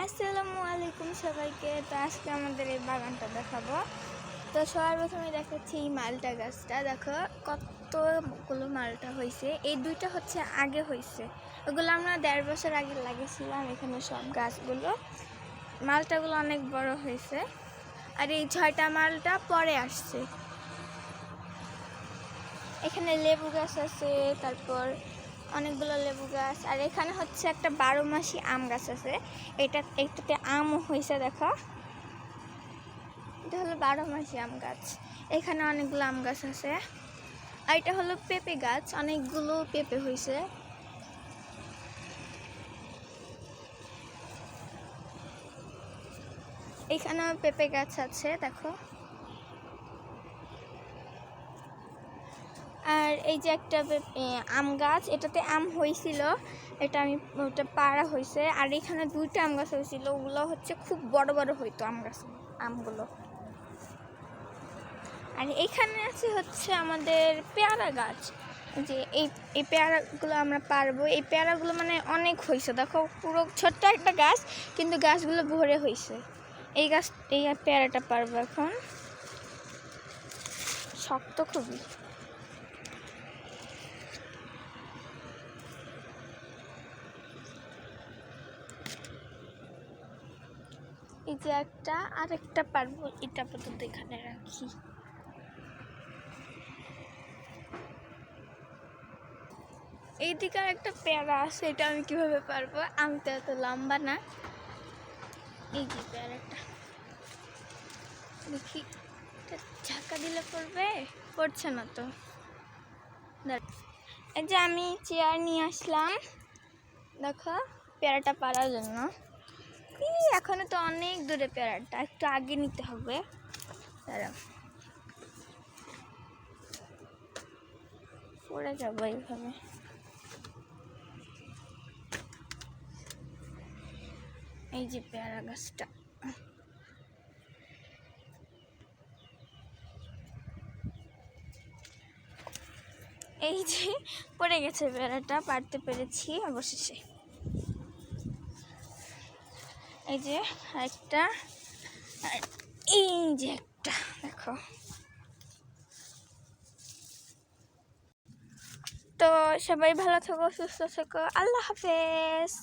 আসসালামু আলাইকুম সবাইকে। তো আজকে আমাদের এই বাগানটা দেখাবো। তো সবার প্রথমে দেখাচ্ছি এই মালটা গাছটা। দেখো কতগুলো মালটা হয়েছে। এই দুইটা হচ্ছে আগে হয়েছে, ওগুলো আমরা 1.5 বছর আগে লাগিয়েছিলাম। এখানে সব গাছগুলো মালটাগুলো অনেক বড় হয়েছে, আর এই 6টা মালটা পরে আসছে। এখানে লেবু গাছ আছে, তারপর অনেকগুলো লেবু গাছ, আর এখানে হচ্ছে একটা 12 মাসি আম গাছ আছে। এটাতে আমও হয়েছে, দেখো এটা হলো 12 মাসি আম গাছ। এখানে অনেকগুলো আম গাছ আছে, আর এটা হলো পেঁপে গাছ, অনেকগুলো পেঁপে হয়েছে। এখানেও পেঁপে গাছ আছে, দেখো। আর এই যে একটা আম গাছ, এটাতে আম হয়েছিল, ওটা পাড়া হয়েছে। আর এখানে 2টা আম গাছ হয়েছিল, ওগুলো হচ্ছে খুব বড় বড় হইতো আমগুলো। আর এখানে আছে হচ্ছে আমাদের পেয়ারা গাছ, যে এই পেয়ারাগুলো আমরা পারবো। এই পেয়ারাগুলো মানে অনেক হয়েছে, দেখো পুরো ছোট্ট একটা গাছ, কিন্তু গাছগুলো ভরে হয়েছে। এই পেয়ারাটা পারবো এখন, শক্ত খুবই। এই যে আরেকটা পারবো, এটা পর্যন্ত এখানে রাখি। এইদিকে একটা পেয়ারা আছে, এটা আমি কিভাবে পারবো, আমি তো এত লম্বা না। এই যে পেয়ারাটা, দেখি ঝাঁকা দিলে পড়ছে না তো। এই যে আমি চেয়ার নিয়ে আসলাম, দেখো পেয়ারাটা পারার জন্য। এখনো তো অনেক দূরে, পেয়ারাটা একটু আগে নিতে হবে। পড়ে যাবো এইভাবে। এই যে পেয়ারা গাছটা, এই যে পড়ে গেছে পেয়ারাটা, পারতে পেরেছি অবশেষে। এই যে একটা, আর এই যে একটা, দেখো। তো সবাই ভালো থেকো, সুস্থ থেকো, আল্লাহ হাফেজ।